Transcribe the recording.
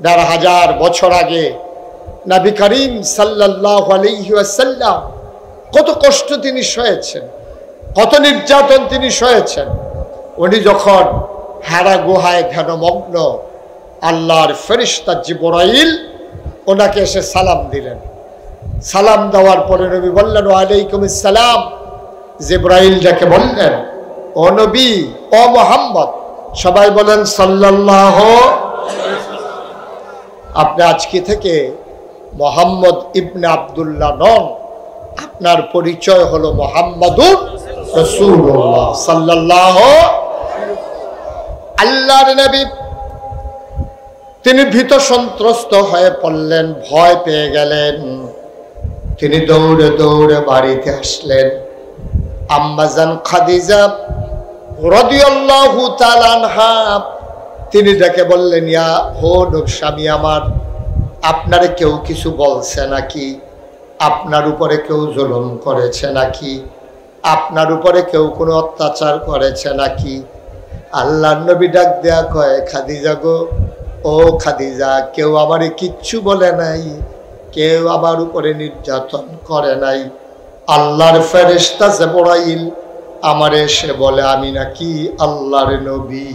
1,500 বছর আগে নবী করিম সাল্লাল্লাহু আলাইহি ওয়াসাল্লাম কত কষ্ট তিনি সয়েছেন, কত নির্যাতন তিনি সয়েছেন। উনি যখন হেরা গুহায় ধ্যানমগ্ন, আল্লাহর ফেরেশতা জিবরাইল ওনাকে এসে সালাম দিলেন। সালাম দেওয়ার পরে নবী বললেন ওয়ালাইকুম আসসালাম। জিবরাইল যাকে বললেন ও নবী, ও মুহাম্মদ, সবাই বলেন সাল্লাল্লাহু। আপনি আজকে থেকে মুহাম্মদ ইবনে আব্দুল্লাহ নন, আপনার পরিচয় হলো মুহাম্মাদুর রাসূলুল্লাহ সাল্লাল্লাহু। আল্লাহর নবী তিনি ভীত সন্ত্রস্ত হয়ে পড়লেন, ভয় পেয়ে গেলেন। তিনি দৌড়ে দৌড়ে বাড়িতে আসলেন। আম্মাজান খাদিজা রাদিয়াল্লাহু তাআলা আনহা তিনি ডেকে বললেন, ইয়া হো স্বামী আমার, আপনারে কেউ কিছু বলছে নাকি? আপনার উপরে কেউ জুলুম করেছে নাকি? আপনার উপরে কেউ কোনো অত্যাচার করেছে নাকি? আল্লাহর নবী ডাক দেয়া কয়, খাদিজা গো, ও খাদিজা, কেউ আমারে কিচ্ছু বলে নাই, কেউ আমার উপরে নির্যাতন করে নাই। আল্লাহর ফেরেশতা জিবরাইল আমারে এসে বলে আমি নাকি আল্লাহর নবী।